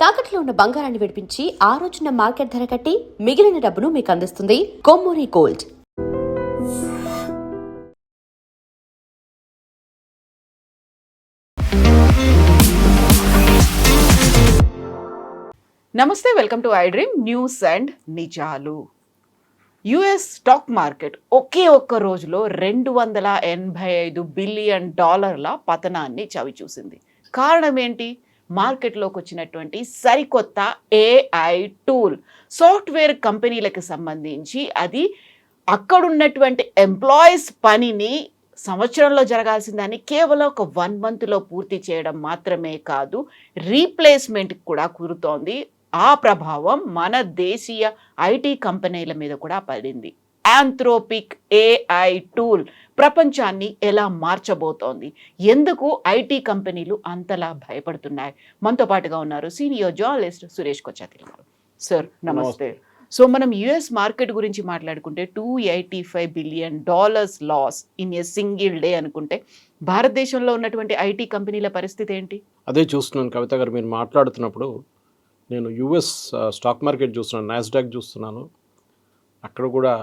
తాకట్లో ఉన్న బంగారాన్ని విడిపించి ఆ రోజున మార్కెట్ ధర కట్టి మిగిలిన డబ్బును మీకు అందిస్తుంది కొమ్మూరి గోల్డ్. నమస్తే, welcome to I dream news and నిజాలు. యుఎస్ స్టాక్ మార్కెట్ ఒకే ఒక్క రోజులో $285 బిలియన్ పతనాన్ని చవిచూసింది. కారణం ఏంటి? మార్కెట్లోకి వచ్చినటువంటి సరికొత్త ఏఐ టూల్. సాఫ్ట్వేర్ కంపెనీలకు సంబంధించి అది అక్కడున్నటువంటి ఎంప్లాయీస్ పనిని సంవత్సరంలో జరగాల్సిన దాన్ని కేవలం ఒక 1 monthలో పూర్తి చేయడం మాత్రమే కాదు, రీప్లేస్మెంట్కి కూడా కుదురుతోంది. ఆ ప్రభావం మన దేశీయ ఐటీ కంపెనీల మీద కూడా పడింది. ఆంథ్రోపిక్ ఏఐ టూల్ ప్రపంచాన్ని ఎలా మార్చబోతోంది? ఎందుకు ఐటీ కంపెనీలు అంతలా భయపడుతున్నాయి? మనతో పాటుగా ఉన్నారు సీనియర్ జర్నలిస్ట్ సురేష్ కొచ్చాతిల్ గారు. సార్ నమస్తే. సో మనం యుఎస్ మార్కెట్ గురించి మాట్లాడుకుంటే $285 billion loss in a single day అనుకుంటే భారతదేశంలో ఉన్నటువంటి ఐటీ కంపెనీల పరిస్థితి ఏంటి? అదే చూస్తున్నాను కవిత గారు, మీరు మాట్లాడుతున్నప్పుడు నేను యుఎస్ స్టాక్ మార్కెట్ చూస్తున్నాను, నాస్డాక్ చూస్తున్నాను. అక్కడ కూడా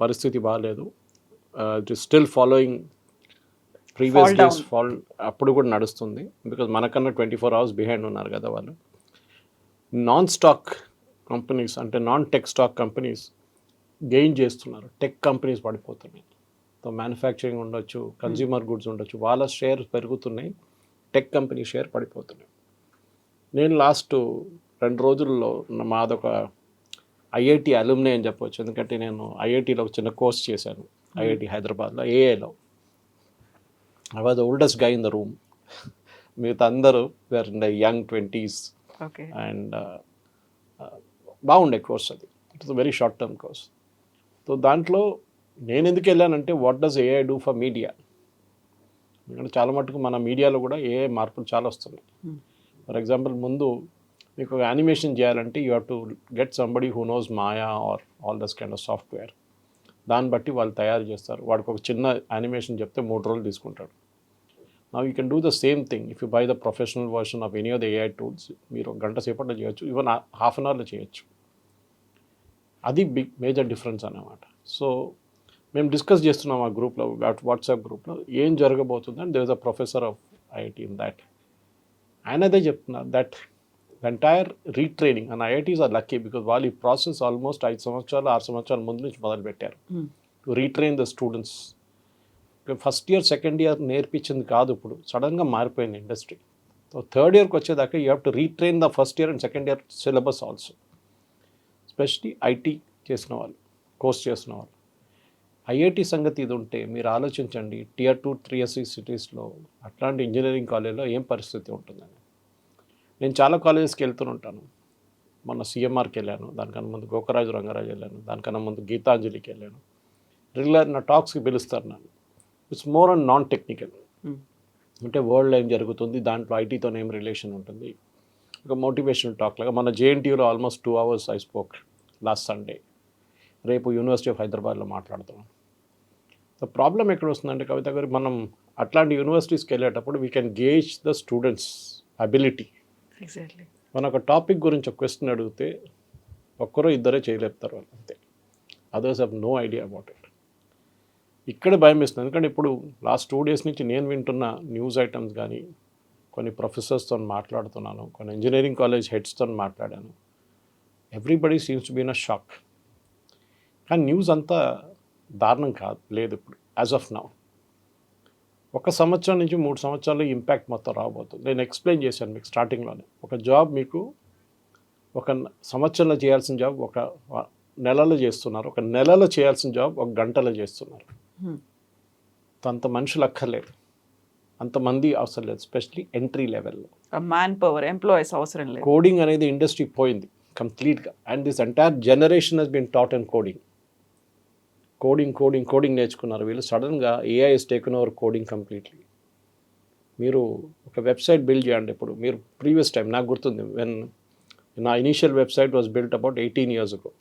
పరిస్థితి బాగాలేదు. It is still following previous days fall. అప్పుడు కూడా నడుస్తుంది, బికాజ్ మనకన్నా 24 hours బిహైండ్ ఉన్నారు కదా వాళ్ళు. నాన్ స్టాక్ కంపెనీస్ అంటే non tech stock companies gain చేస్తున్నారు, టెక్ కంపెనీస్ పడిపోతున్నాయి. సో మ్యానుఫ్యాక్చరింగ్ ఉండొచ్చు, కన్జ్యూమర్ గుడ్స్ ఉండొచ్చు, వాళ్ళ షేర్ పెరుగుతున్నాయి, టెక్ కంపెనీ షేర్ పడిపోతున్నాయి. నేను లాస్ట్ 2 రోజుల్లో మాదొక ఐఐటి అలుమ్నే అని చెప్పవచ్చు, ఎందుకంటే నేను ఐఐటిలో ఒక చిన్న కోర్స్ చేశాను, ఐఐటి హైదరాబాద్లో ఏఐలో. I was the oldest guy in the room. మిగతా అందరూ were in the young 20s. And బాగుండే కోర్స్ అది. It is a very short term course. So దాంట్లో నేను ఎందుకు వెళ్ళానంటే what does AI do for media. ఎందుకంటే చాలా మటుకు మన మీడియాలో కూడా ఏఐ మార్పులు చాలా వస్తున్నాయి. ఫర్ ఎగ్జాంపుల్, ముందు మీకు ఒక యానిమేషన్ చేయాలంటే you have to get somebody who knows Maya or all this kind of software. దాన్ని బట్టి వాళ్ళు తయారు చేస్తారు. వాడికి ఒక చిన్న యానిమేషన్ చెప్తే 3 రోజులు తీసుకుంటాడు. Now you can do the same thing if you by the professional version of any of the AI tools. మీరు 1 గంట సేపట్లో చేయొచ్చు, ఈవెన్ ½ an hourలో చేయొచ్చు. అది బిగ్ మేజర్ డిఫరెన్స్ అన్నమాట. సో మేము డిస్కస్ చేస్తున్నాం ఆ గ్రూప్లో, వాట్సాప్ గ్రూప్లో, ఏం జరగబోతుంది అంటే there is a professor of IIT in that. ఆయన అదే చెప్తున్నారు, that entire retraining and IITs are lucky because వాళ్ళు ఈ ప్రాసెస్ ఆల్మోస్ట్ 5 సంవత్సరాలు 6 సంవత్సరాల ముందు నుంచి మొదలుపెట్టారు to retrain the students. First year second year నేర్పించింది కాదు, ఇప్పుడు సడన్గా మారిపోయింది ఇండస్ట్రీ. సో థర్డ్ ఇయర్కి వచ్చేదాకా you have to retrain the first year and second year syllabus also, especially IT చేసిన వాళ్ళు, కోర్స్ చేసిన వాళ్ళు. ఐఐటి సంగతి ఇది ఉంటే మీరు ఆలోచించండి, Tier 2 Tier 3 సిటీస్లో అట్లాంటి ఇంజనీరింగ్ కాలేజ్లో ఏం పరిస్థితి ఉంటుందని. నేను చాలా కాలేజెస్కి వెళ్తుంటాను. మొన్న సిఎంఆర్కి వెళ్ళాను, దానికన్నా ముందు గోకరాజు రంగరాజు వెళ్ళాను, దానికన్నా ముందు గీతాంజలికి వెళ్ళాను. రెగ్యులర్ నా టాక్స్కి పిలుస్తారు నన్ను. It's more and non technical, అంటే వరల్డ్లో ఏం జరుగుతుంది, దాంట్లో ఐటీతో ఏం రిలేషన్ ఉంటుంది, ఒక మోటివేషనల్ టాక్ లాగా. మన జేఎన్టీయూలో almost 2 hours I spoke last Sunday. రేపు యూనివర్సిటీ ఆఫ్ హైదరాబాద్లో మాట్లాడుతున్నాం. ద ప్రాబ్లం ఎక్కడ వస్తుందంటే కవిత గారు, మనం అట్లాంటి యూనివర్సిటీస్కి వెళ్ళేటప్పుడు we can gauge the students ability. Exactly. మన ఒక టాపిక్ గురించి ఒక క్వశ్చన్ అడిగితే ఒక్కరో ఇద్దరే చేయలేపుతారు వాళ్ళు, అంతే. Others have no idea about it. ఇక్కడ భయం వేస్తుంది, ఎందుకంటే ఇప్పుడు లాస్ట్ 2 days నుంచి నేను వింటున్న న్యూస్ ఐటమ్స్ కానీ, కొన్ని ప్రొఫెసర్స్తో మాట్లాడుతున్నాను, కొన్ని ఇంజనీరింగ్ కాలేజ్ హెడ్స్తో మాట్లాడాను. Everybody seems to be in a shock. కానీ న్యూస్ అంతా దారుణం కాదు, లేదు ఇప్పుడు యాజ్ ఆఫ్ నౌ. 1 సంవత్సరం నుంచి 3 సంవత్సరాలు ఇంపాక్ట్ మొత్తం రాబోతుంది. నేను ఎక్స్ప్లెయిన్ చేశాను మీకు స్టార్టింగ్లోనే. ఒక జాబ్ మీకు 1 సంవత్సరంలో చేయాల్సిన జాబ్ 1 నెలలో చేస్తున్నారు, 1 నెలలో చేయాల్సిన జాబ్ 1 గంటలో చేస్తున్నారు. అంత మనుషులు అక్కర్లేదు, అంతమంది అవసరం లేదు, ఎస్పెషలీ ఎంట్రీ లెవెల్లో. మ్యాన్ పవర్, ఎంప్లాయీస్ అవసరం లేదు. కోడింగ్ అనేది ఇండస్ట్రీ పోయింది కంప్లీట్గా, and this entire generation has been taught and coding నేర్చుకున్నారు వీళ్ళు. సడన్గా AI has taken over coding completely. మీరు ఒక వెబ్సైట్ బిల్డ్ చేయండి. ఇప్పుడు మీరు ప్రీవియస్ టైం నాకు గుర్తుంది, వెన్ నా initial website was built about 18 years ago.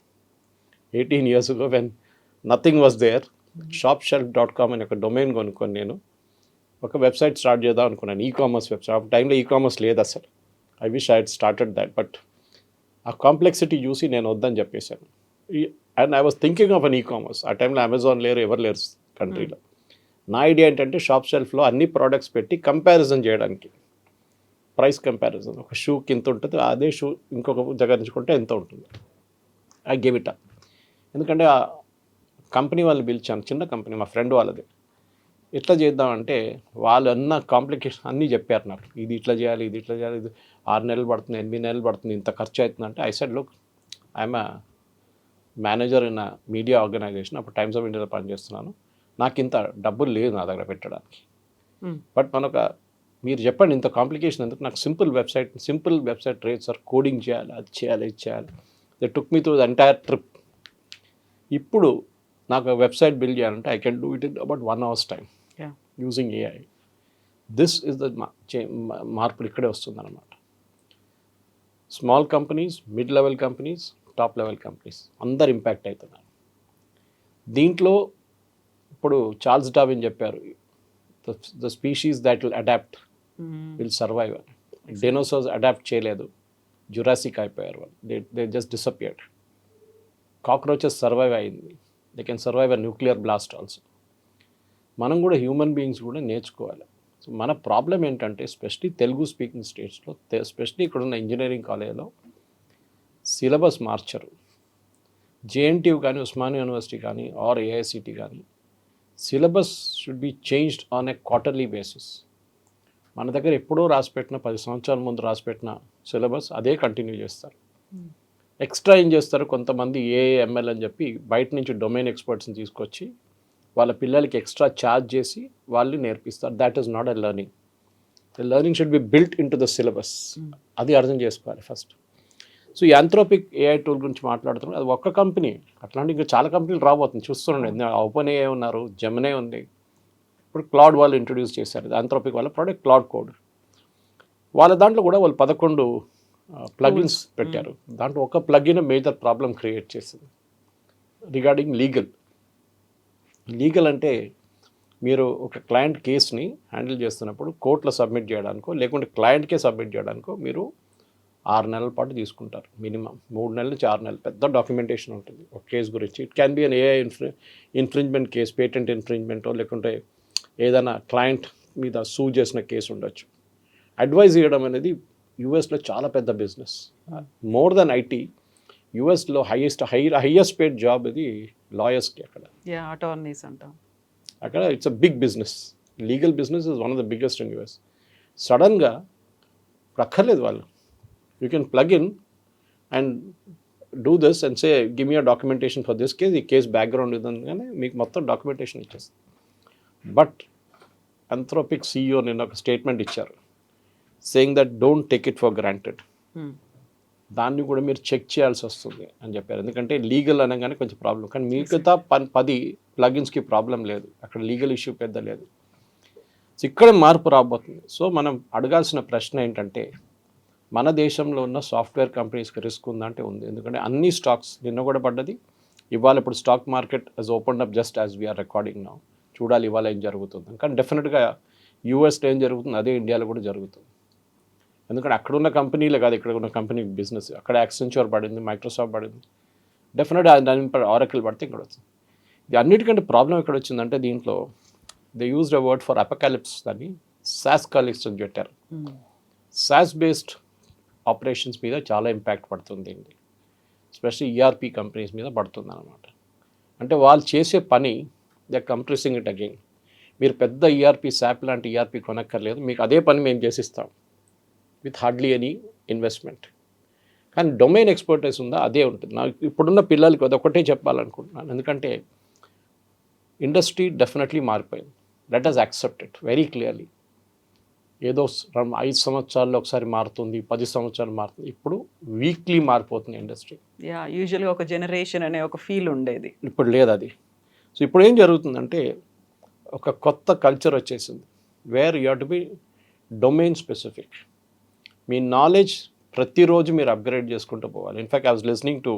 18 years ago when nothing was there, shopshelf.com అని ఒక డొమైన్ కొనుక్కొని నేను ఒక వెబ్సైట్ స్టార్ట్ చేద్దాం అనుకున్నాను, ఈకామర్స్ వెబ్సైట్. ఆ టైంలో ఈకామర్స్ లేదు అసలు. I wish I had started that, but ఆ కాంప్లెక్సిటీ చూసి నేను వద్దని చెప్పేశాను. And I was thinking of an ecommerce. ఆ టైంలో అమెజాన్ లేరు, ఎవరు లేరు కంట్రీలో. నా ఐడియా ఏంటంటే షాప్ షెల్ఫ్లో అన్ని ప్రోడక్ట్స్ పెట్టి కంపారిజన్ చేయడానికి, ప్రైస్ కంపారిజన్. ఒక షూకి ఇంత ఉంటుంది, అదే షూ ఇంకొక దగ్గర నుంచుకుంటే ఎంత ఉంటుంది. I give it up. ఎందుకంటే ఆ కంపెనీ వాళ్ళు పిలిచాను, చిన్న కంపెనీ, మా ఫ్రెండ్ వాళ్ళది. ఎట్లా చేద్దామంటే వాళ్ళు అన్న కాంప్లికేషన్ అన్నీ చెప్పారు నాకు. ఇది ఇట్లా చేయాలి, ఇది ఇట్లా చేయాలి, ఇది 6 నెలలు పడుతుంది, 8 నెలలు పడుతుంది, ఇంత ఖర్చు అవుతుందంటే I said look, I'm a manager in a media organization, అప్పుడు టైమ్స్ ఆఫ్ ఇండియాలో పనిచేస్తున్నాను, నాకు ఇంత డబ్బులు లేదు నా దగ్గర పెట్టడానికి. బట్ మీరు చెప్పండి ఇంత కాంప్లికేషన్ ఎందుకు, నాకు simple website rates sir, coding చేయాలి, అది చేయాలి, ఇది చేయాలి. They took me through the entire trip. ఇప్పుడు నాకు వెబ్సైట్ బిల్డ్ చేయాలంటే I can do it in about 1 hour's time using AI. This is the మార్పులు ఇక్కడే వస్తుందన్నమాట. Small companies, mid level companies, top level companies అందరు ఇంపాక్ట్ అవుతున్నారు దీంట్లో. ఇప్పుడు చార్ల్స్ డార్విన్ చెప్పారు, the species that will adapt will survive. Dinosaurs adapt చేయలేదు, Jurassic అయిపోయారు వాళ్ళు, they just disappeared. Cockroaches survive అయింది, they can survive a nuclear blast also. మనం కూడా హ్యూమన్ బీయింగ్స్ కూడా నేర్చుకోవాలి. సో మన ప్రాబ్లం ఏంటంటే ఎస్పెషలీ తెలుగు స్పీకింగ్ స్టేట్స్లో, ఎస్పెషలీ ఇక్కడున్న ఇంజనీరింగ్ కాలేజ్లో సిలబస్ మార్చరు. జేఎన్టీయూ కానీ, ఉస్మానియా యూనివర్సిటీ కానీ, ఆర్ ఏఐసిటి కానీ, syllabus should be changed on a quarterly basis. మన దగ్గర ఎప్పుడో రాసిపెట్టిన 10 సంవత్సరాల ముందు రాసిపెట్టిన సిలబస్ అదే కంటిన్యూ చేస్తారు. ఎక్స్ట్రా ఏం చేస్తారు కొంతమంది, ఏఎంఎల్ అని చెప్పి బయట నుంచి డొమైన్ ఎక్స్పర్ట్స్ని తీసుకొచ్చి వాళ్ళ పిల్లలకి ఎక్స్ట్రా ఛార్జ్ చేసి వాళ్ళు నేర్పిస్తారు. That is not a learning. The learning should be built in to the syllabus. అది అర్థం చేసుకోవాలి ఫస్ట్. సో ఈ యాంథ్రోపిక్ ఏఐ టూల్ గురించి మాట్లాడుతున్నాం, అది ఒక్క కంపెనీ, అట్లాంటి ఇంకా చాలా కంపెనీలు రాబోతుంది చూస్తుండే. ఓపెన్ ఏఐ ఉన్నారు, జెమినీ ఉంది, ఇప్పుడు క్లౌడ్ వాళ్ళు ఇంట్రొడ్యూస్ చేశారు. యాంథ్రోపిక్ వాళ్ళ ప్రోడక్ట్ క్లౌడ్ కోడ్. వాళ్ళ దాంట్లో కూడా వాళ్ళు 11 ప్లగిన్స్ పెట్టారు. దాంట్లో ఒక ప్లగిన్ మేజర్ ప్రాబ్లం క్రియేట్ చేసింది రిగార్డింగ్ లీగల్ అంటే మీరు ఒక క్లయింట్ కేస్ని హ్యాండిల్ చేస్తున్నప్పుడు కోర్టులో సబ్మిట్ చేయడానికో లేకుంటే క్లయింట్కే సబ్మిట్ చేయడానికో మీరు 6 నెలల పాటు తీసుకుంటారు మినిమం. 3 నెలల నుంచి 6 నెలలు పెద్ద డాక్యుమెంటేషన్ ఉంటుంది ఒక కేసు గురించి. It can be an AI infringement case, patent ఇన్ఫ్రింజ్మెంటో లేకుంటే ఏదైనా క్లయింట్ మీద సూ చేసిన కేసు ఉండొచ్చు. అడ్వైజ్ ఇవ్వడం అనేది యూఎస్లో చాలా పెద్ద బిజినెస్. మోర్ దెన్ ఐటీ, యూఎస్లో హైయెస్ట్ పేడ్ జాబ్ ఇది లాయర్స్కి. అక్కడ అటార్నీస్ అంటాం, అక్కడ it's a big business. Legal business is one of the biggest in US. సడన్గా అక్కర్లేదు వాళ్ళు, you can plug in and do this and say give me a documentation for this case, ఈ case background ఇదని మీకు మొత్తం documentation ఇచ్చేస్తుంది. But యాంథ్రోపిక్ CEO నిన్న ఒక స్టేట్మెంట్ ఇచ్చారు, saying that don't take it for granted. దాన్ని కూడా మీరు చెక్ చేయాల్సి వస్తుంది అని చెప్పారు. ఎందుకంటే లీగల్ అనగానే కొంచెం ప్రాబ్లం, కానీ మిగతా 10 ప్లగిన్స్కి ప్రాబ్లం లేదు, అక్కడ లీగల్ ఇష్యూ పెద్ద లేదు. సో ఇక్కడ మార్పు రాబోతుంది. సో మనం అడగాల్సిన ప్రశ్న ఏంటంటే, మన దేశంలో ఉన్న సాఫ్ట్వేర్ కంపెనీస్కి రిస్క్ ఉందంటే ఉంది. ఎందుకంటే అన్ని స్టాక్స్ నిన్న కూడా పడ్డది, ఇవాళ ఇప్పుడు stock market has opened up just as we're recording now. చూడాలి ఇవాళ ఏం జరుగుతుంది. కానీ డెఫినెట్గా యూఎస్లో ఏం జరుగుతుంది అదే ఇండియాలో కూడా జరుగుతుంది. ఎందుకంటే అక్కడ ఉన్న కంపెనీలే కాదు, ఇక్కడ ఉన్న కంపెనీ బిజినెస్, అక్కడ యాక్సెంచర్ పడింది, మైక్రోసాఫ్ట్ పడింది, డెఫినెట్గా దాని ఆరకిల్ పడితే ఇక్కడ వచ్చింది. ఇది అన్నిటికంటే ప్రాబ్లం ఎక్కడ వచ్చిందంటే, దీంట్లో they used a word for apocalypse, దాన్ని సాస్ కాలిప్స్ అని పెట్టారు. సాస్ బేస్డ్ ఆపరేషన్స్ మీద చాలా ఇంపాక్ట్ పడుతుంది, ఎస్పెషల్లీ ఈఆర్పీ కంపెనీస్ మీద పడుతుంది అనమాట. అంటే వాళ్ళు చేసే పని దే కంప్రెసింగ్ ఇట్ అగైన్. మీరు పెద్ద ఈఆర్పీ, శాప్ లాంటి ఈఆర్పీ కొనక్కర్లేదు, మీకు అదే పని మేము చేసిస్తాం విత్ హార్డ్లీ ఎనీ ఇన్వెస్ట్మెంట్. కానీ డొమైన్ ఎక్స్పర్టైజ్ ఉందా అదే ఉంటుంది. నాకు ఇప్పుడున్న పిల్లలకి అదొకటే చెప్పాలనుకుంటున్నాను, ఎందుకంటే ఇండస్ట్రీ డెఫినెట్లీ మారిపోయింది. Let us accept it very clearly. ఏదో 5 సంవత్సరాల్లో ఒకసారి మారుతుంది, 10 సంవత్సరాలు మారుతుంది. ఇప్పుడు వీక్లీ మారిపోతుంది ఇండస్ట్రీ. యూజువల్గా ఒక జనరేషన్ అనే ఒక ఫీల్ ఉండేది, ఇప్పుడు లేదు అది. సో ఇప్పుడు ఏం జరుగుతుందంటే, ఒక కొత్త కల్చర్ వచ్చేసింది, where you have to be domain specific. Me knowledge ప్రతిరోజు మీరు అప్గ్రేడ్ చేసుకుంటూ పోవాలి. In fact I was listening to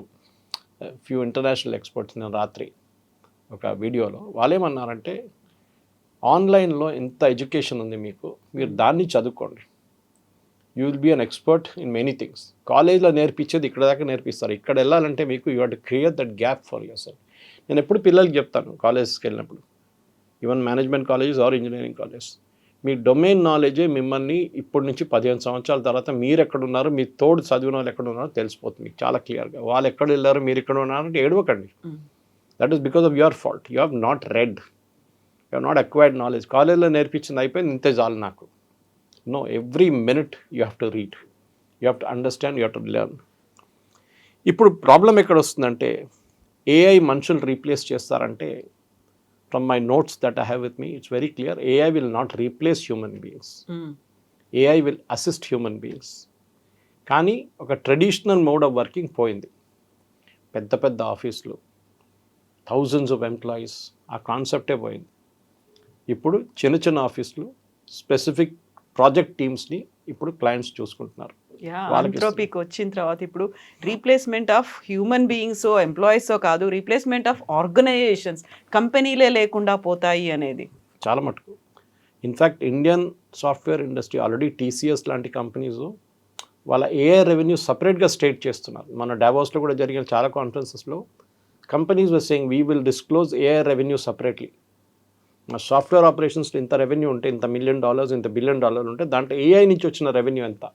few international experts నేను రాత్రి ఒక వీడియోలో. వాళ్ళు ఏమన్నారంటే, ఆన్లైన్లో ఎంత ఎడ్యుకేషన్ ఉంది మీకు, మీరు దాన్ని చదువుకోండి, you will be an expert in many things. కాలేజ్లో నేర్పించేది ఇక్కడ దాకా నేర్పిస్తారు. ఇక్కడ వెళ్ళాలంటే మీకు you have to create that gap for yourself. నేను ఎప్పుడు పిల్లలకి చెప్తాను కాలేజ్కి వెళ్ళినప్పుడు, even management colleges or engineering college, మీ డొమైన్ నాలెడ్జే మిమ్మల్ని ఇప్పటి నుంచి 15 సంవత్సరాల తర్వాత మీరు ఎక్కడున్నారో, మీ తోడు చదివిన వాళ్ళు ఎక్కడ ఉన్నారో తెలిసిపోతుంది మీకు చాలా క్లియర్గా. వాళ్ళు ఎక్కడ వెళ్ళారో మీరు ఇక్కడ ఉన్నారంటే ఏడవకండి. That is because of your fault. You have not read, you have not acquired knowledge. కాలేజ్లో నేర్పించింది అయిపోయింది, ఇంతే చాలు నాకు. No, every minute you have to read, you have to understand, you have to learn. ఇప్పుడు ప్రాబ్లం ఎక్కడ వస్తుందంటే AI మనుషులు రీప్లేస్ చేస్తారంటే, from my notes that I have with me, it's very clear, AI will not replace human beings. AI will assist human beings. కానీ ఒక traditional mode of working పోయింది. పెద్ద పెద్ద ఆఫీసులు, థౌజండ్స్ ఆఫ్ ఎంప్లాయీస్, ఆ కాన్సెప్టే పోయింది. ఇప్పుడు చిన్న చిన్న ఆఫీసులు, స్పెసిఫిక్ ప్రాజెక్ట్ టీమ్స్ని ఇప్పుడు క్లయింట్స్ చూసుకుంటున్నారు. ఆంథ్రోపిక్ వచ్చిన తర్వాత ఇప్పుడు replacement of human beings, employees కాదు, రీప్లేస్మెంట్ ఆఫ్ ఆర్గనైజేషన్స్, కంపెనీలే లేకుండా పోతాయి అనేది చాలా మటుకు. In fact Indian software industry already TCS లాంటి కంపెనీస్ వాళ్ళ ఏఐ రెవెన్యూ సపరేట్గా స్టేట్ చేస్తున్నారు. మన డావోస్లో కూడా జరిగిన చాలా కాన్ఫరెన్సెస్లో companies were saying we will disclose AI revenue separately. మా సాఫ్ట్వేర్ ఆపరేషన్స్లో ఇంత రెవెన్యూ ఉంటే, ఇంత $1 million, ఇంత $1 billion ఉంటే దాంట్లో ఏఐ నుంచి వచ్చిన రెవెన్యూ ఎంత,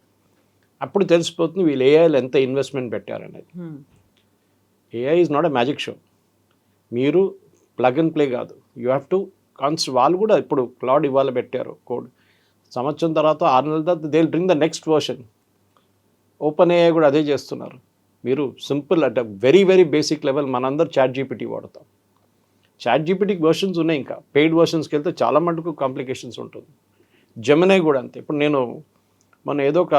అప్పుడు తెలిసిపోతుంది వీళ్ళు ఏఐలో ఎంత ఇన్వెస్ట్మెంట్ పెట్టారనేది. AI is not a magic show. మీరు ప్లగ్ అండ్ ప్లే కాదు, యూ హ్యావ్ టు వాళ్ళు కూడా ఇప్పుడు క్లౌడ్ ఇవాళ పెట్టారు కోడ్, సంవత్సరం తర్వాత 6 నెలల తర్వాత they will bring the next version. Open AI కూడా అదే చేస్తున్నారు. మీరు simple at very very basic level మనందరూ ChatGPT వాడతాం. ChatGPTకి వర్షన్స్ ఉన్నాయి, ఇంకా పెయిడ్ వర్షన్స్కి వెళ్తే చాలా మటుకు కాంప్లికేషన్స్ ఉంటుంది. జెమినై కూడా అంతే. ఇప్పుడు నేను మొన్న ఏదో ఒక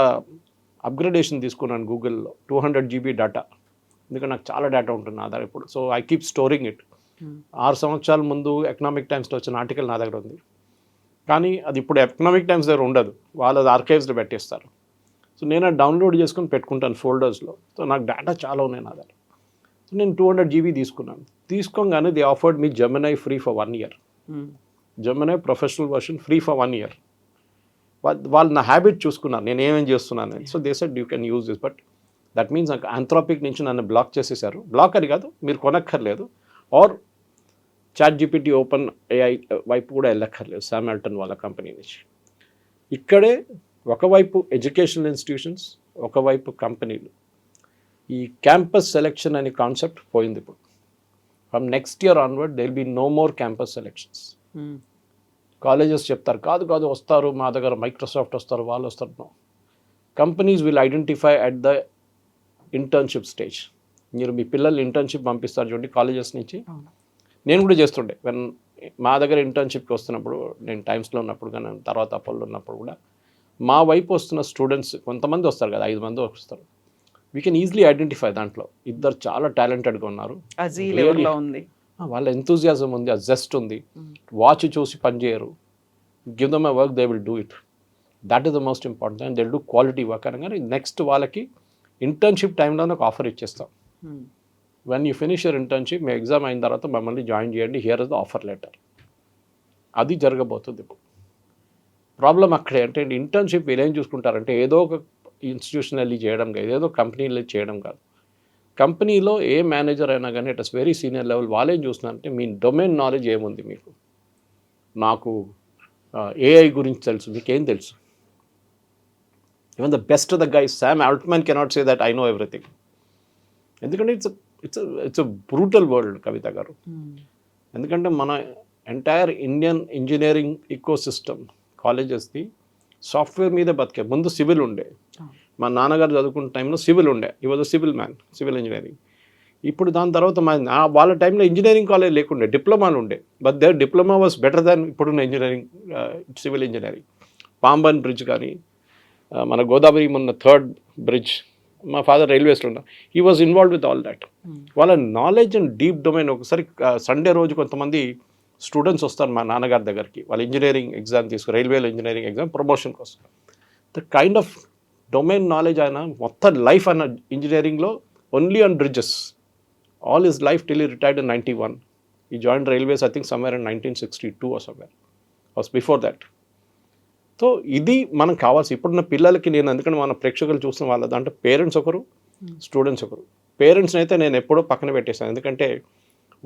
అప్గ్రేడేషన్ తీసుకున్నాను గూగుల్లో, 200 GB డేటా, ఎందుకంటే నాకు చాలా డేటా ఉంటుంది నా దగ్గర ఇప్పుడు. So I keep storing it. 6 సంవత్సరాల ముందు ఎకనామిక్ టైమ్స్లో వచ్చిన ఆర్టికల్ నా దగ్గర ఉంది, కానీ అది ఇప్పుడు ఎకనామిక్ టైమ్స్ దగ్గర ఉండదు, వాళ్ళు అది ఆర్కైవ్స్లో పెట్టేస్తారు. సో నేను అది డౌన్లోడ్ చేసుకొని పెట్టుకుంటాను ఫోల్డర్స్లో. సో నాకు డేటా చాలా ఉన్నాయి నా దగ్గర. సో నేను 200 GB తీసుకున్నాను. తీసుకోగానే the offered me Gemini free for 1 year. Gemini professional version free for 1 year. వాళ్ళు నా హ్యాబిట్ చూసుకున్నారు నేను ఏమేమి చేస్తున్నాను. So they said you can use this, but that means నాకు ఆంథ్రోపిక్ నుంచి నన్ను బ్లాక్ చేసేసారు. బ్లాక్ అని కాదు, మీరు కొనక్కర్లేదు, ఆర్ ChatGPT ఓపెన్ ఏఐ వైపు కూడా వెళ్ళక్కర్లేదు, శామ్ ఆల్టన్ వాళ్ళ కంపెనీ నుంచి. ఇక్కడే ఒకవైపు ఎడ్యుకేషనల్ ఇన్స్టిట్యూషన్స్, ఒకవైపు కంపెనీలు. ఈ క్యాంపస్ సెలెక్షన్ అనే కాన్సెప్ట్ పోయింది ఇప్పుడు. From next year onward they will be no more campus selections. Colleges చెప్తారు కాదు కాదు వస్తారు మా దగ్గర, మైక్రోసాఫ్ట్ వస్తారు, వాళ్ళు వస్తారు. No, companies will identify at the internship stage. మీరు మీ పిల్లల్ని ఇంటర్న్షిప్ పంపిస్తారు చూడండి కాలేజెస్ నుంచి. నేను కూడా చేస్తుండే, వెన్ మా దగ్గర ఇంటర్న్షిప్కి వస్తున్నప్పుడు, నేను టైమ్స్లో ఉన్నప్పుడు కానీ తర్వాత అపోలో ఉన్నప్పుడు కూడా, మా వైపు వస్తున్న స్టూడెంట్స్ కొంతమంది వస్తారు కదా, 5 మంది వస్తారు. We can easily identify. దాంట్లో ఇద్దరు చాలా టాలెంటెడ్గా ఉన్నారు, ఉంది, వాళ్ళ ఎంతూజియాజం ఉంది, ఆ జస్ట్ ఉంది. వాచ్ చూసి పని చేయరు. Give them a work, they will do it. That is the most important. And they will do quality work అనగానే నెక్స్ట్ వాళ్ళకి ఇంటర్న్షిప్ టైంలో ఒక ఆఫర్ ఇచ్చేస్తాం. When you finish your internship, me exam అయిన తర్వాత మమ్మల్ని జాయిన్ చేయండి, here is the offer letter. అది జరగబోతుంది ఇప్పుడు. ప్రాబ్లం అక్కడే అంటే ఇంటర్న్షిప్ వీళ్ళు ఏం చూసుకుంటారంటే ఏదో ఒక ఇన్స్టిట్యూషన్ వెళ్ళి చేయడం కాదు, ఏదో కంపెనీలో చేయడం కాదు. కంపెనీలో ఏ మేనేజర్ అయినా కానీ it is very senior level, వాళ్ళేం చూస్తున్నారంటే మీ డొమైన్ నాలెడ్జ్ ఏముంది మీకు. నాకు ఏఐ గురించి తెలుసు, మీకేం తెలుసు. Even the best the guy Sam Altman cannot say that I know everything. ఎందుకంటే it's a brutal world Kavitha గారు. ఎందుకంటే మన entire Indian engineering ecosystem కాలేజెస్ది సాఫ్ట్వేర్ మీదే బతికే. ముందు సివిల్ ఉండే, మా నాన్నగారు చదువుకున్న టైంలో సివిల్ ఉండే, ఈ was a civil man, civil engineering. ఇప్పుడు దాని తర్వాత వాళ్ళ టైంలో ఇంజనీరింగ్ కాలేజ్ లేకుండే, డిప్లొమాలు ఉండే. But there diploma was better than ఇప్పుడున్న engineering, civil engineering. Pamban bridge కానీ, మన గోదావరి మొన్న 3rd బ్రిడ్జ్, మా ఫాదర్ రైల్వేస్లో ఉన్నారు, he was involve with all that. వాళ్ళ నాలెడ్జ్ అండ్ డీప్ డొమైన్. ఒకసారి సండే రోజు కొంతమంది స్టూడెంట్స్ వస్తారు మా నాన్నగారి దగ్గరికి, వాళ్ళ ఇంజనీరింగ్ ఎగ్జామ్ రైల్వేలో ఇంజనీరింగ్ ఎగ్జామ్ ప్రమోషన్ కోసం. The kind of domain knowledge ఆయన మొత్తం లైఫ్ అన్న ఇంజనీరింగ్లో only on bridges, all his life till he retired in 91. ఈ join railways I think somewhere in 1962 or somewhere, was before that. So ఇది మనం కావాల్సి ఇప్పుడున్న పిల్లలకి నేను ఎందుకంటే మన ప్రేక్షకులు చూసిన వాళ్ళ దాంట్లో పేరెంట్స్ ఒకరు స్టూడెంట్స్ ఒకరు. పేరెంట్స్ని అయితే నేను ఎప్పుడో పక్కన పెట్టేశాను, ఎందుకంటే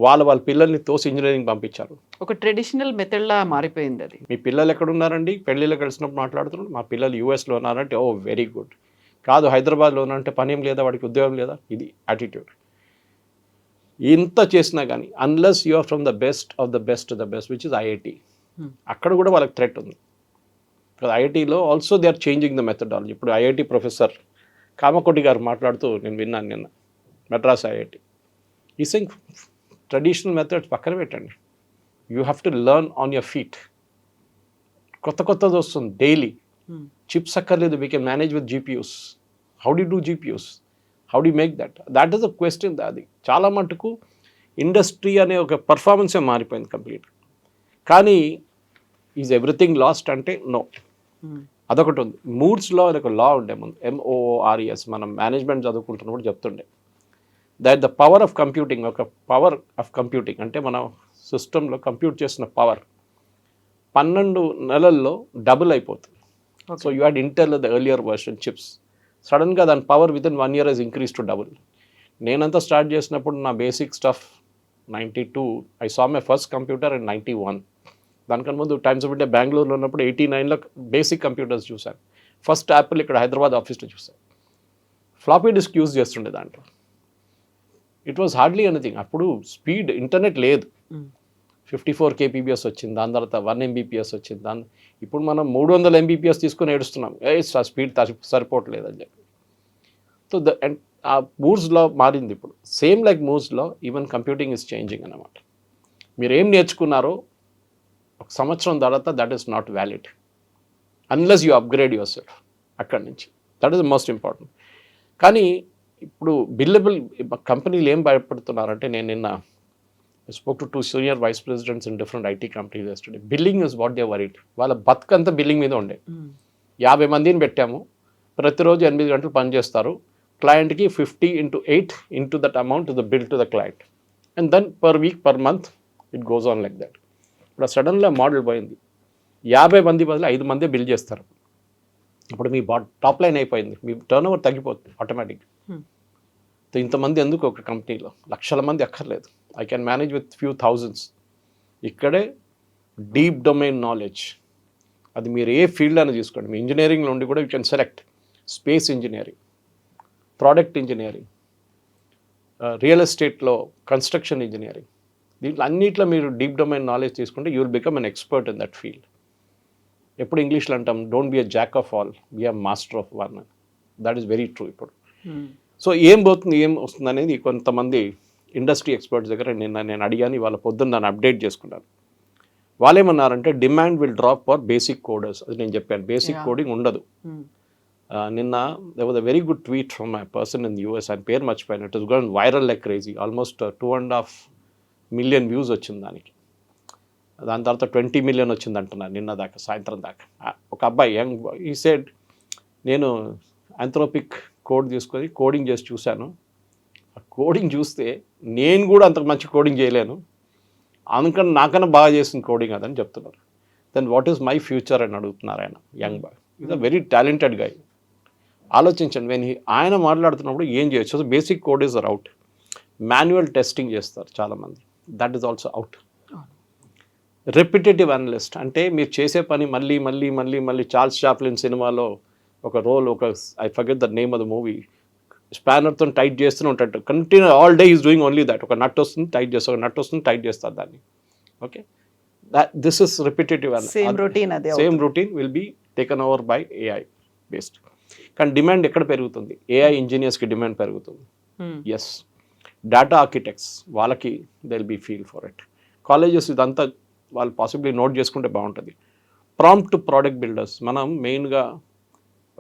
వాళ్ళ పిల్లల్ని తోసి ఇంజనీరింగ్ పంపించారు. ఒక ట్రెడిషనల్ మెథడ్లా మారిపోయింది అది. మీ పిల్లలు ఎక్కడ ఉన్నారండి, పెళ్ళిళ్ళు కలిసినప్పుడు మాట్లాడుతున్నారు, మా పిల్లలు యూఎస్లో ఉన్నారంటే ఓ వెరీ గుడ్. కాదు హైదరాబాద్లో ఉన్నారంటే పని ఏం లేదా, వాడికి ఉద్యోగం లేదా, ఇది యాటిట్యూడ్. ఇంత చేసినా కానీ unless you are from the best of the best which is IIT, అక్కడ కూడా వాళ్ళకి థ్రెట్ ఉంది. ఐఐటీలో also they are changing the methodology. ఇప్పుడు ఐఐటి ప్రొఫెసర్ కామకోటి గారు మాట్లాడుతూ నేను విన్నాను నిన్న, మెడ్రాస్ ఐఐటి, ఈ సెయింగ్ ట్రెడిషనల్ మెథడ్స్ పక్కన పెట్టండి, you have to learn on your feet. కొత్తది వస్తుంది డైలీ. చిప్స్ అక్కర్లేదు, we can manage with GPUs. How do do GPUs, how do make that is a question. అది చాలా మటుకు ఇండస్ట్రీ అనే ఒక పర్ఫార్మెన్సే మారిపోయింది కంప్లీట్. కానీ ఈజ్ ఎవ్రీథింగ్ లాస్ట్ అంటే నో. అదొకటి ఉంది. మూడ్స్లో ఒక లా ఉండే ముందు, MOORES, మనం మేనేజ్మెంట్ చదువుకుంటున్నప్పుడు చెప్తుండే, that the power of computing, ఒక పవర్ ఆఫ్ కంప్యూటింగ్ అంటే మన సిస్టంలో కంప్యూట్ చేసిన పవర్ 12 నెలల్లో డబుల్ అయిపోతుంది. So you had Intel the earlier version chips, సడన్గా దాని power within 1 year has increase to double. నేనంతా స్టార్ట్ చేసినప్పుడు నా basic stuff 92, I saw my first computer in 91. దానికన్నా ముందు టైమ్స్ ఆఫ్ ఇండియా బెంగళూరులో ఉన్నప్పుడు 89లో బేసిక్ కంప్యూటర్స్ చూశాను. ఫస్ట్ యాపిల్ ఇక్కడ హైదరాబాద్ ఆఫీస్లో చూశాను. ఫ్లాపీ డిస్క్ యూజ్ చేస్తుండే దాంట్లో. It was hardly anything. అప్పుడు స్పీడ్ ఇంటర్నెట్ లేదు. 54 kbps వచ్చింది, దాని తర్వాత 1 Mbps వచ్చింది. ఇప్పుడు మనం 300 Mbps తీసుకొని ఏడుస్తున్నాం, ఆ స్పీడ్ సరిపోవట్లేదు అని చెప్పి. సో ఆ మూవ్స్లో మారింది ఇప్పుడు. సేమ్ లైక్ మూవ్స్లో ఈవెన్ కంప్యూటింగ్ ఇస్ చేంజింగ్ అన్నమాట. మీరు ఏం నేర్చుకున్నారో ఒక సంవత్సరం తర్వాత that is not valid unless you upgrade yourself అక్కడి నుంచి. That is the most important. కానీ ఇప్పుడు బిల్లబుల్ కంపెనీలు ఏం భయపడుతున్నారంటే, నేను నిన్న spoke to 2 senior vice presidents in different IT companies yesterday. Billing is what they are worried. వాళ్ళ బతుకంతా బిల్లింగ్ మీద ఉండే. 50 మందిని పెట్టాము, ప్రతిరోజు 8 గంటలు పని చేస్తారు, క్లయింట్కి 50 into 8 into that amount is the bill to the client, and then per week per month it goes on like that. ఇప్పుడు సడన్గా మోడల్ పోయింది, 50 మంది బదులు 5 మందే బిల్ చేస్తారు. ఇప్పుడు మీ టాప్ లైన్ అయిపోయింది, మీ టర్న్ ఓవర్ తగ్గిపోతుంది ఆటోమేటిక్. ఇంతమంది ఎందుకు ఒక కంపెనీలో, లక్షల మంది అక్కర్లేదు. I can manage with few thousands. ఇక్కడే డీప్ డొమైన్ నాలెడ్జ్, అది మీరు ఏ ఫీల్డ్ అని తీసుకోండి. మీ ఇంజనీరింగ్లో ఉండి కూడా you can select space engineering, product engineering, real ఎస్టేట్లో కన్స్ట్రక్షన్ ఇంజనీరింగ్, దీంట్లో అన్నిట్లో మీరు డీప్ డొమైన్ నాలెడ్జ్ తీసుకుంటే you will become an expert in that field. ఎప్పుడు ఇంగ్లీష్లో అంటాం, don't be a Jack of all, be a master of one. That is very true ఇప్పుడు. So ఏం పోతుంది ఏం వస్తుంది అనేది కొంతమంది ఇండస్ట్రీ ఎక్స్పర్ట్స్ దగ్గర నేను అడిగాను, వాళ్ళ పొద్దున్న నన్ను అప్డేట్ చేసుకున్నాను. వాళ్ళేమన్నారంటే demand will drop for basic coders. అది నేను చెప్పాను, బేసిక్ కోడింగ్ ఉండదు. నిన్న there was a very good tweet from a person in the US, ఆయన పేరు మర్చిపోయాను. It was gone viral like crazy. Almost 2.5 million views వచ్చింది దానికి. దాని తర్వాత 20 million వచ్చింది అంటున్నారు నిన్న దాకా, సాయంత్రం దాకా. ఒక అబ్బాయి యంగ్ బాయ్, ఈ సెడ్, నేను ఆంథ్రోపిక్ కోడ్ తీసుకొని కోడింగ్ చేసి చూశాను, ఆ కోడింగ్ చూస్తే నేను కూడా అంత మంచి కోడింగ్ చేయలేను, అందుకని నాకన్నా బాగా చేసిన కోడింగ్ అదని చెప్తున్నారు. Then what is my future అని అడుగుతున్నారు ఆయన, young boy. Is a very talented guy. ఆలోచించండి, ఆయన మాట్లాడుతున్నప్పుడు ఏం చేయొచ్చు. So basic code is out. Manual testing చేస్తారు చాలామంది, that is also out. Repetitive analyst అంటే మీరు చేసే పని మళ్ళీ మళ్ళీ మళ్ళీ మళ్ళీ. చార్ల్స్ చాప్లిన్ సినిమాలో ఒక రోల్, ఒక I forget the name of the movie, స్పానర్తో టైట్ చేస్తూనే ఉంటాడు continue, all day is doing only that. ఒక నట్ వస్తుంది టైట్ చేస్తారు, ఒక నట్ వస్తుంది టైట్ చేస్తారు దాన్ని. Okay, this is repetitive. Same routine will be taken over by AI based. కానీ డిమాండ్ ఎక్కడ పెరుగుతుంది? AI ఇంజనీర్స్కి డిమాండ్ పెరుగుతుంది. ఎస్, డేటా ఆర్కిటెక్ట్స్ వాళ్ళకి they will be feel for it. Colleges ఇదంతా వాళ్ళు పాసిబ్లీ నోట్ చేసుకుంటే బాగుంటుంది. ప్రాంప్ట్ టు ప్రోడక్ట్ బిల్డర్స్, మనం మెయిన్గా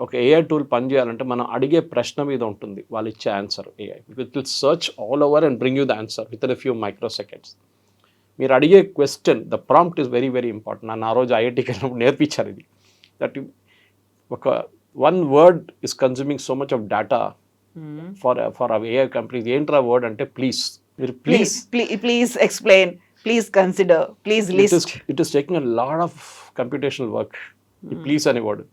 ఒక AI టూల్ పనిచేయాలంటే మనం అడిగే ప్రశ్న మీద ఉంటుంది వాళ్ళు ఇచ్చే answer. AI it will search all over and bring you the answer with in a few micro seconds. మీరు అడిగే question, the prompt is very very important. నన్ను ఆ రోజు IITకి వెళ్ళినప్పుడు నేర్పించారు ఇది. దట్ ఒక one word is consuming so much of data for AI companies. ఏంట్రా వర్డ్ అంటే ప్లీజ్. మీరు please explain, please consider, please list. It is taking a lot of computational work. ఈ ప్లీజ్ అనేవాడు.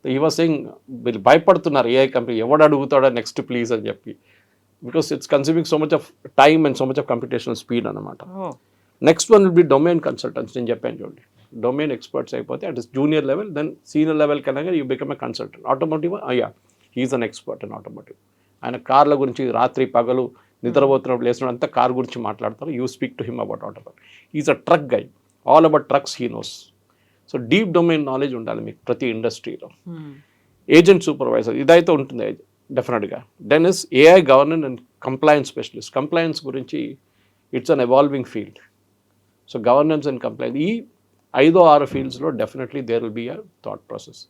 ఈ వాజ్ సెయింగ్ వీళ్ళు భయపడుతున్నారు AI company ఎవడు అడుగుతాడో next please అని చెప్పి, because it's consuming so much of time and so much of computational speed అనమాట. Next one will be domain consultants. నేను చెప్పాను చూడండి, డొమైన్ ఎక్స్పర్ట్స్ అయిపోతే at is junior level, then senior level కన్నా you become a consultant. Automotive he's an expert in automotive. ఆయన కార్ల గురించి రాత్రి పగలు నిద్రపోతున్నప్పుడు లేచినప్పుడు అంతా కార్ గురించి మాట్లాడతారు. You speak to him about automotive. Is a truck guy, all about trucks he knows. So deep domain knowledge ఉండాలి మీకు ప్రతి ఇండస్ట్రీలో. ఏజెంట్ సూపర్వైజర్ ఇదైతే ఉంటుంది డెఫినెట్గా. Then is AI governance and compliance specialist. Compliance గురించి it's an evolving field. So governance and compliance, ఈ 5-6 ఫీల్డ్స్లో definitely there will be a thought process.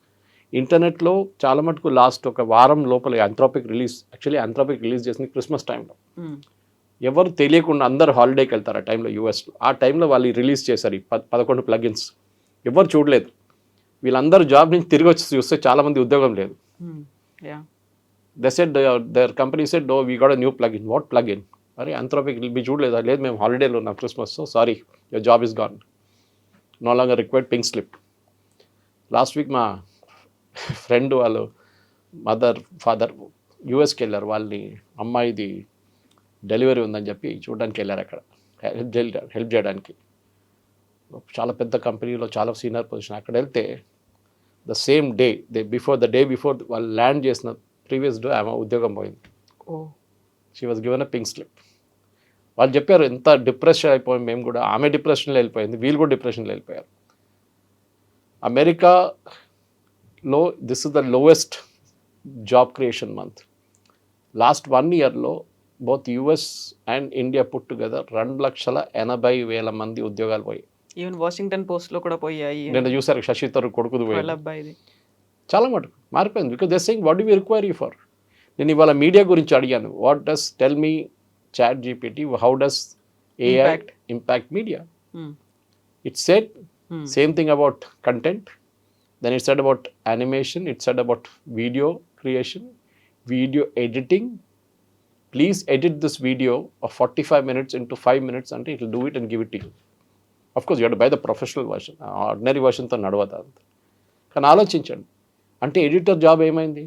ఇంటర్నెట్లో చాలా మటుకు లాస్ట్ ఒక వారం లోపల యాంథ్రోపిక్ రిలీజ్ చేసింది క్రిస్మస్ టైంలో. ఎవరు తెలియకుండా అందరు హాలిడేకి వెళ్తారు ఆ టైంలో యూఎస్లో. ఆ టైంలో వాళ్ళు రిలీజ్ చేశారు ఈ 11 ప్లగిన్స్. ఎవరు చూడలేదు. వీళ్ళందరూ జాబ్ నుంచి తిరిగి వచ్చి చూస్తే చాలామంది ఉద్యోగం లేదు. They said their company said oh we got a new plugin. What plugin? అరే ఆంథ్రోపిక్ మీ చూడలేదు? లేదు మేము హాలిడేలో ఉన్నాం Christmas, so sorry your job is gone, no longer required pink slip. Last week మా ఫ్రెండ్ వాళ్ళు ఫాదర్ యూఎస్కి వెళ్ళారు. వాళ్ళని అమ్మాయిది డెలివరీ ఉందని చెప్పి చూడడానికి వెళ్ళారు. అక్కడ హెల్ప్ చేయడానికి చాలా పెద్ద కంపెనీలో చాలా సీనియర్ పొజిషన్. అక్కడ వెళ్తే ద సేమ్ డే బిఫోర్ వాళ్ళు ల్యాండ్ చేసిన ప్రీవియస్ డే ఆమె ఉద్యోగం పోయింది. She was given a pink slip. వాళ్ళు చెప్పారు ఎంత డిప్రెషన్ అయిపోయింది. మేము కూడా, ఆమె డిప్రెషన్లో వెళ్ళిపోయింది, వీళ్ళు కూడా డిప్రెషన్లో వెళ్ళిపోయారు. అమెరికాలో this is the lowest job creation month. Last 1 yearలో both US and India put together 2,80,000 మంది ఉద్యోగాలు పోయాయి. ఈవెన్ వాషింగ్టన్ పోస్ట్లో కూడా పోయాయి. నేను చూసారు శశి తరూర్ కొడుకుది పోయింది. అబ్బాయిది చాలా మటుకు మారిపోయింది. Because they saying what do we require you for. నేను ఇవాళ మీడియా గురించి అడిగాను, what does tell me chat GPT, how does AI impact media? It said same thing about content, then it said about animation, it said about video creation, video editing. Please edit this video of 45 minutes into 5 minutes అంటే it will do it and give it to you. Of course you have to buy the professional version, ordinary వర్షన్తో నడవదు అంత. కానీ ఆలోచించండి, అంటే editor job ఏమైంది?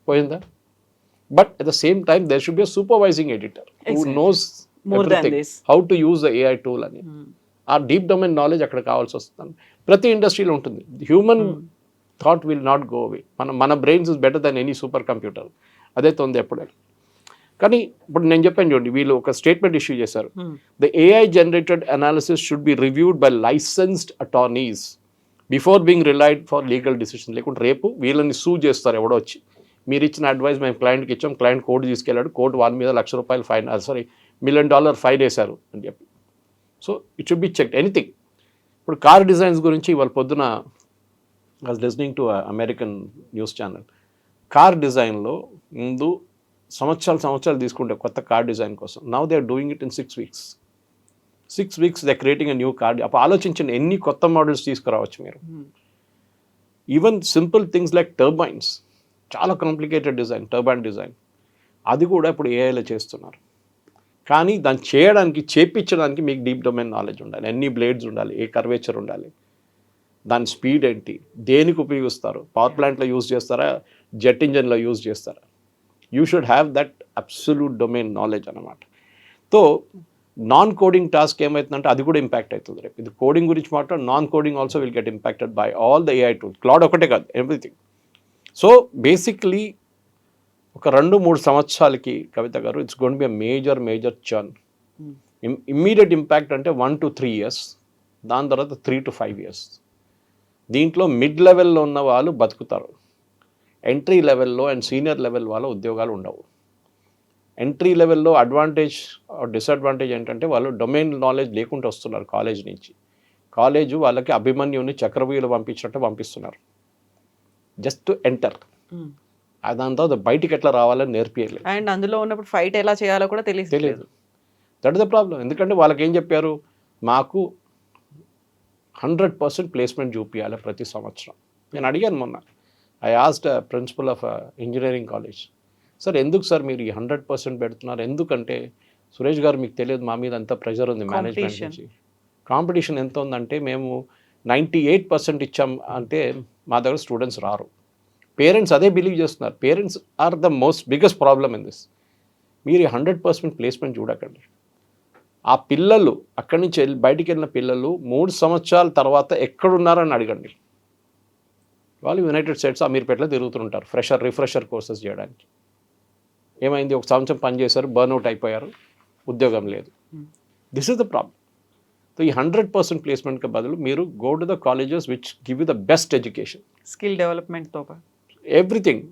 పోయిందా? But at the same time there should be a supervising editor who knows how to use the AI tool అని. ఆ డీప్ డొమైన్ నాలెడ్జ్ అక్కడ కావాల్సి వస్తుంది. ప్రతి ఇండస్ట్రీలో ఉంటుంది. Human thought will not go away. మన brains is better than any super computer. అదైతే ఉంది ఎప్పుడైనా. కానీ ఇప్పుడు నేను చెప్పాను చూడండి, వీళ్ళు ఒక స్టేట్మెంట్ ఇష్యూ చేశారు. The AI generated analysis should be reviewed by licensed attorneys before being relied for legal decision. లేకుంటే రేపు వీళ్ళని సూ చేస్తారు ఎవడో వచ్చి, మీరు ఇచ్చిన అడ్వైస్ మేము క్లయింట్కి ఇచ్చాం, క్లయింట్ కోర్టు తీసుకెళ్ళాడు, కోర్టు వాళ్ళ మీద ₹1,00,000 ఫైన్, $1 million ఫైన్ వేశారు అని చెప్పి. So it should be checked anything. ఇప్పుడు కార్ డిజైన్స్ గురించి ఇవాళ పొద్దున I was listening to American news channel. Car డిజైన్లో ముందు సంవత్సరాలు తీసుకుంటే కొత్త కార్ డిజైన్ కోసం, now they are doing it in 6 weeks. 6 weeks they creating a new car. అప్పుడు ఆలోచించండి ఎన్ని కొత్త మోడల్స్ తీసుకురావచ్చు మీరు. Even simple things like turbines, చాలా కాంప్లికేటెడ్ డిజైన్, టర్బైన్ డిజైన్, అది కూడా ఇప్పుడు ఏఐలో చేస్తున్నారు. కానీ దాన్ని చేపించడానికి మీకు డీప్ డొమైన్ నాలెడ్జ్ ఉండాలి. ఎన్ని బ్లేడ్స్ ఉండాలి, ఏ కర్వేచర్ ఉండాలి, దాని స్పీడ్ ఏంటి, దేనికి ఉపయోగిస్తారు, పవర్ ప్లాంట్లో యూజ్ చేస్తారా, జెట్ ఇంజన్లో యూజ్ చేస్తారా, you should have that absolute domain knowledge అనమాట. సో నాన్ కోడింగ్ టాస్క్ ఏమవుతుందంటే అది కూడా ఇంపాక్ట్ అవుతుంది రేపు. ఇది కోడింగ్ గురించి మాట్లాడు, non coding also will get impacted by all the AI tools. Cloud ఒకటే కాదు, ఎవ్రీథింగ్. సో బేసిక్లీ ఒక 2-3 సంవత్సరాలకి కవిత గారు it's gonna be a major churn. Immediate impact అంటే 1 to 3 years, దాని తర్వాత 3 to 5 years. దీంట్లో మిడ్ లెవెల్లో ఉన్న వాళ్ళు బతుకుతారు, ఎంట్రీ లెవెల్లో అండ్ సీనియర్ లెవెల్ వాళ్ళ ఉద్యోగాలు ఉండవు. ఎంట్రీ లెవెల్లో అడ్వాంటేజ్ డిసడ్వాంటేజ్ ఏంటంటే వాళ్ళు డొమైన్ నాలెడ్జ్ లేకుండా వస్తున్నారు కాలేజ్ నుంచి. కాలేజు వాళ్ళకి అభిమన్యుని చక్రవ్యూహలు పంపించినట్టు పంపిస్తున్నారు జస్ట్ టు ఎంటర్. దాని తర్వాత బయటికి ఎట్లా రావాలని నేర్పియలేదు. అండ్ అందులో ఉన్నప్పుడు ఫైట్ ఎలా చేయాలో కూడా తెలియదు. That is the problem. ఎందుకంటే వాళ్ళకి ఏం చెప్పారు, మాకు 100% ప్లేస్మెంట్ చూపించాలి ప్రతి సంవత్సరం. నేను అడిగాను మొన్న, I asked principal of engineering college, sir ఎందుకు సార్ మీరు ఈ 100% పెడుతున్నారు? ఎందుకంటే సురేష్ గారు మీకు తెలియదు, మా మీద అంత ప్రెషర్ ఉంది మేనేజ్మెంట్ నుంచి. కాంపిటీషన్ ఎంత ఉందంటే మేము 98% ఇచ్చాం అంటే మా దగ్గర స్టూడెంట్స్ రారు. పేరెంట్స్ అదే బిలీవ్ చేస్తున్నారు. Parents are the most biggest problem in this. మీరు 100% ప్లేస్మెంట్ చూడకండి. ఆ పిల్లలు అక్కడి నుంచి బయటికి వెళ్ళిన పిల్లలు 3 సంవత్సరాల తర్వాత ఎక్కడున్నారని అడగండి. వాళ్ళు యునైటెడ్ స్టేట్స్ అమీర్పేటలో తిరుగుతుంటారు రిఫ్రెషర్ కోర్సెస్ చేయడానికి. ఏమైంది, 1 సంవత్సరం పనిచేశారు, బర్న్అవుట్ అయిపోయారు, ఉద్యోగం లేదు. This is the problem. So ఈ 100% ప్లేస్మెంట్కి బదులు మీరు go to the colleges which give you the best education, skill డెవలప్మెంట్తో పాటు ఎవ్రీథింగ్.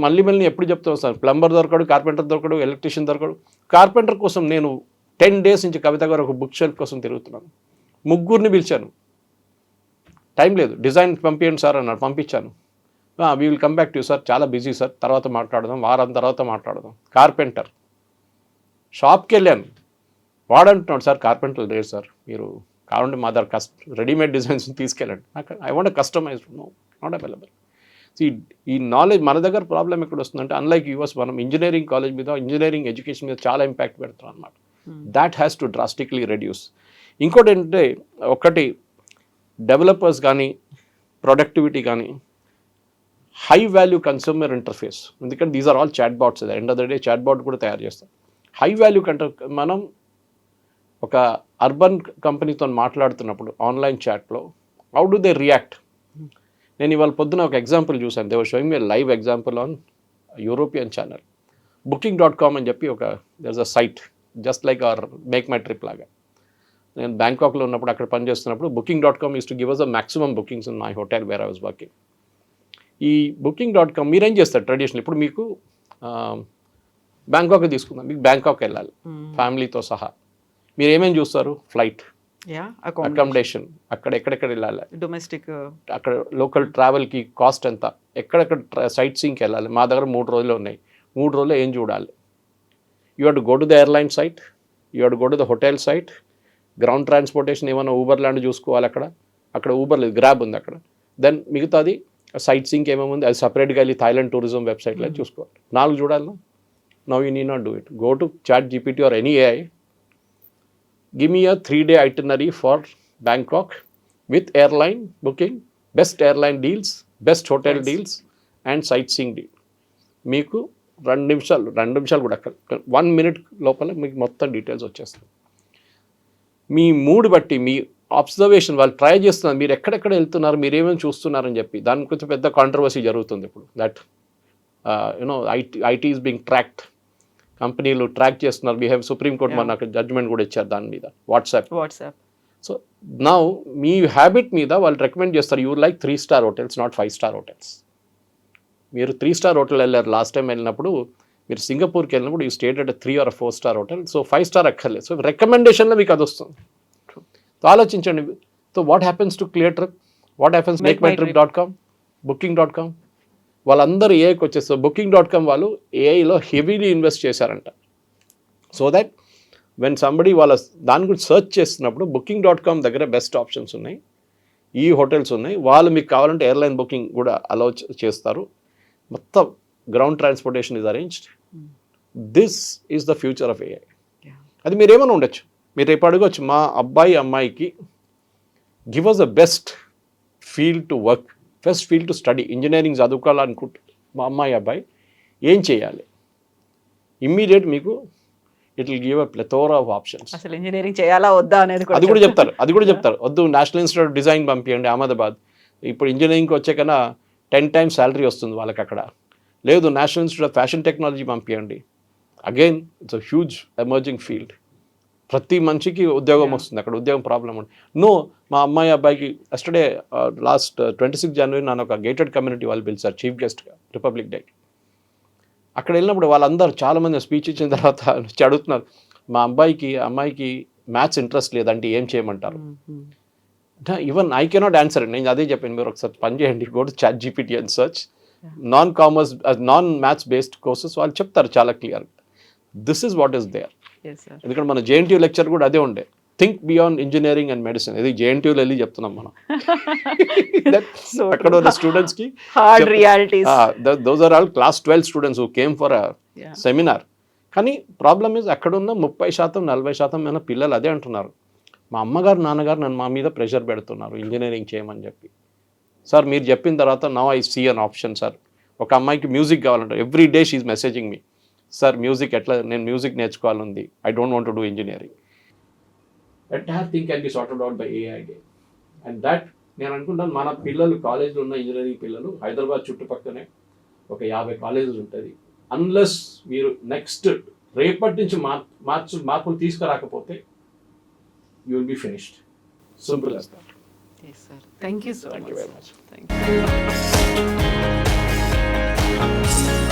మళ్ళీ ఎప్పుడు చెప్తాను సార్, ప్లంబర్ దొరకడు, కార్పెంటర్ దొరకడు, ఎలక్ట్రీషియన్ దొరకడు. కార్పెంటర్ కోసం నేను 10 days నుంచి కవిత గారు ఒక బుక్ షెల్ఫ్ కోసం తిరుగుతున్నాను. 3 పిలిచాను, టైం లేదు, డిజైన్ పంపించండి సార్ అన్నాడు, పంపించాను. We will come back to you sir, చాలా బిజీ సార్, తర్వాత మాట్లాడదాం, వారం తర్వాత మాట్లాడదాం. కార్పెంటర్. షాప్కి వెళ్ళాను, వాడంటున్నాడు సార్ కార్పెంటర్ లేదు సార్, మీరు కావాలంటే మా దగ్గర రెడీమేడ్ డిజైన్స్ తీసుకెళ్ళండి. I want customized, no not available. ఈ నాలెడ్జ్ మన దగ్గర ప్రాబ్లం ఎక్కడ వస్తుందంటే, అన్లైక్ యూఎస్ మనం ఇంజనీరింగ్ కాలేజ్ మీద, ఇంజనీరింగ్ ఎడ్యుకేషన్ మీద చాలా ఇంపాక్ట్ పెడుతున్నాం అనమాట. That has to drastically reduce. ఇంకోటి ఏంటంటే, ఒకటి డెవలపర్స్ కానీ ప్రొడక్టివిటీ కానీ హై వాల్యూ కన్స్యూమర్ ఇంటర్ఫేస్. ఎందుకంటే these are all chat bots. End of the day chat bot కూడా తయారు చేస్తాం. హై వాల్యూ మనం ఒక అర్బన్ కంపెనీతో మాట్లాడుతున్నప్పుడు ఆన్లైన్ చాట్లో హౌ డు దే రియాక్ట్. నేను ఇవాళ పొద్దున ఒక ఎగ్జాంపుల్ చూశాను. They were showing me live example on European channel. Booking.com అని చెప్పి there is a site just like our Make My Trip లాగా. నేను బ్యాంకాక్లో ఉన్నప్పుడు అక్కడ పనిచేస్తున్నప్పుడు Booking.com use to give us a maximum bookings in my hotel where I was working. ఈ Booking.com మీరేం చేస్తారు ట్రెడిషనల్, ఇప్పుడు మీకు బ్యాంకాక్ తీసుకుందాం, మీకు బ్యాంకాక్ వెళ్ళాలి ఫ్యామిలీతో సహా, మీరు ఏమేమి చూస్తారు? ఫ్లైట్, అకామిడేషన్, అక్కడ ఎక్కడెక్కడ వెళ్ళాలి, డొమెస్టిక్, అక్కడ లోకల్ ట్రావెల్కి కాస్ట్ ఎంత, ఎక్కడెక్కడ సైట్ సీయింగ్కి వెళ్ళాలి. మా దగ్గర 3 రోజులు ఉన్నాయి, 3 రోజుల్లో ఏం చూడాలి. You have to go to the airline site, you have to go to the hotel site, ground transportation ఏమైనా ఊబర్ లాంటి చూసుకోవాలి. అక్కడ ఊబర్ లేదు, గ్రాబ్ ఉంది అక్కడ. దెన్ మిగతాది సైట్ సీయింగ్ ఏమేమి ఉంది అది సపరేట్గా వెళ్ళి థాయిలాండ్ టూరిజం వెబ్సైట్లో చూసుకోవాలి. 4 చూడాలి. Now you need not do it. Go to chat GPT or any AI. Give me a 3-day itinerary for Bangkok with airline booking, best airline deals, best hotel deals and sightseeing deal. మీకు 2 నిమిషాలు కూడా 1 minute లోపల మీకు మొత్తం details వచ్చేస్తాయి. మీ mood బట్టి, మీ observation, వాళ్ళు try చేస్తున్నారు మీరు ఎక్కడెక్కడ వెళ్తున్నారు, మీరు ఏమేమి చూస్తున్నారని చెప్పి. దాని కొంచెం పెద్ద కాంట్రవర్సీ జరుగుతుంది ఇప్పుడు. That IT is being tracked. కంపెనీలు ట్రాక్ చేస్తున్నారు బిహేవ్. సుప్రీంకోర్టు మనకు జడ్జ్మెంట్ కూడా ఇచ్చారు దాని మీద. వాట్సాప్. సో నౌ మీ హ్యాబిట్ మీద వాళ్ళు రికమెండ్ చేస్తారు, you like 3 star hotels, not 5 star hotels. మీరు 3 star హోటల్ వెళ్ళారు లాస్ట్ టైం వెళ్ళినప్పుడు, మీరు సింగపూర్కి వెళ్ళినప్పుడు you state at 3 or 4 star hotel. So 5 star అక్కర్లేదు. సో రికమెండేషన్లో మీకు అది వస్తుంది. సో ఆలోచించండి. So what happens to Cleartrip, what happens MakeMyTrip dot com, Booking.com, వాళ్ళందరూ ఏఐకి వచ్చేస్తారు. Booking.com వాళ్ళు ఏఐలో హెవీలీ ఇన్వెస్ట్ చేశారంట. సో దట్ వెన్ సంబడి వాళ్ళ దాని గురించి సర్చ్ చేస్తున్నప్పుడు Booking.com దగ్గర బెస్ట్ ఆప్షన్స్ ఉన్నాయి, ఈ హోటల్స్ ఉన్నాయి, వాళ్ళు మీకు కావాలంటే ఎయిర్లైన్ బుకింగ్ కూడా అలౌ చేస్తారు. మొత్తం ground transportation is arranged. This is the future of AI. అది మీరు ఏమైనా ఉండొచ్చు. మీరు రేపు అడగవచ్చు, మా అబ్బాయి అమ్మాయికి give us the best field to work, best field to study, engineering చదువుకోవాలనుకుంటే మా అమ్మాయి అబ్బాయి ఏం చేయాలి? ఇమ్మీడియట్ మీకు it will give a plethora of options. అసలు ఇంజనీరింగ్ చేయాలా వద్దా అనేది అది కూడా చెప్తారు. వద్దు, నేషనల్ ఇన్స్టిట్యూట్ ఆఫ్ డిజైన్ పంపించండి అహ్మదాబాద్. ఇప్పుడు ఇంజనీరింగ్కి వచ్చే కన్నా 10 times శాలరీ వస్తుంది వాళ్ళకి అక్కడ. లేదు, national institute of fashion technology పంపించండి. Again it's a huge emerging field. ప్రతి మనిషికి ఉద్యోగం వస్తుంది అక్కడ, ఉద్యోగం ప్రాబ్లం ఉంది. నో, మా అమ్మాయి అబ్బాయికి ఎస్టర్డే లాస్ట్ 26 January నన్ను ఒక గేటెడ్ కమ్యూనిటీ వాళ్ళు పిలిచారు చీఫ్ గెస్ట్గా రిపబ్లిక్ డేకి. అక్కడ వెళ్ళినప్పుడు వాళ్ళందరూ చాలామంది స్పీచ్ ఇచ్చిన తర్వాత అడుగుతున్నారు, మా అమ్మాయికి మ్యాథ్స్ ఇంట్రెస్ట్ లేదంటే ఏం చేయమంటారు? Even I cannot answer. నేను అదే చెప్పాను, మీరు ఒకసారి పని చేయండి, go to chat GPT and search non maths based courses. వాళ్ళు చెప్తారు చాలా clear. This is what is there. ఎందుకంటే మన జేఎన్టీయూ లెక్చర్ కూడా అదే ఉండే, think beyond engineering and medicine. ఇది జేఎన్టీయూలో వెళ్ళి చెప్తున్నాం మనం. అక్కడ ఉన్న స్టూడెంట్స్కి those are all class 12 students who came for a seminar. కానీ ప్రాబ్లమ్ ఈజ్ అక్కడున్న 30% 40% అయిన పిల్లలు అదే అంటున్నారు, మా అమ్మగారు నాన్నగారు నన్ను మా మీద ప్రెషర్ పెడుతున్నారు ఇంజనీరింగ్ చేయమని చెప్పి. సార్ మీరు చెప్పిన తర్వాత now I see an option sir. ఒక అమ్మాయికి మ్యూజిక్ కావాలంటే every day she's messaging me, sir music ఎట్లా, నేను మ్యూజిక్ నేర్చుకోవాలంది, I don't want to do engineering. Entire thing can be sorted out by AI day. And that నేను అనుకుంటాను మన పిల్లలు కాలేజ్లో ఉన్న ఇంజనీరింగ్ పిల్లలు హైదరాబాద్ చుట్టుపక్కనే ఒక 50 కాలేజెస్ ఉంటుంది. అన్లెస్ మీరు నెక్స్ట్ రేపటి నుంచి మార్పులు తీసుకురాకపోతే you will be finished. Simple as that. Yes, sir. Thank you so Thank much. you very much. Thank you.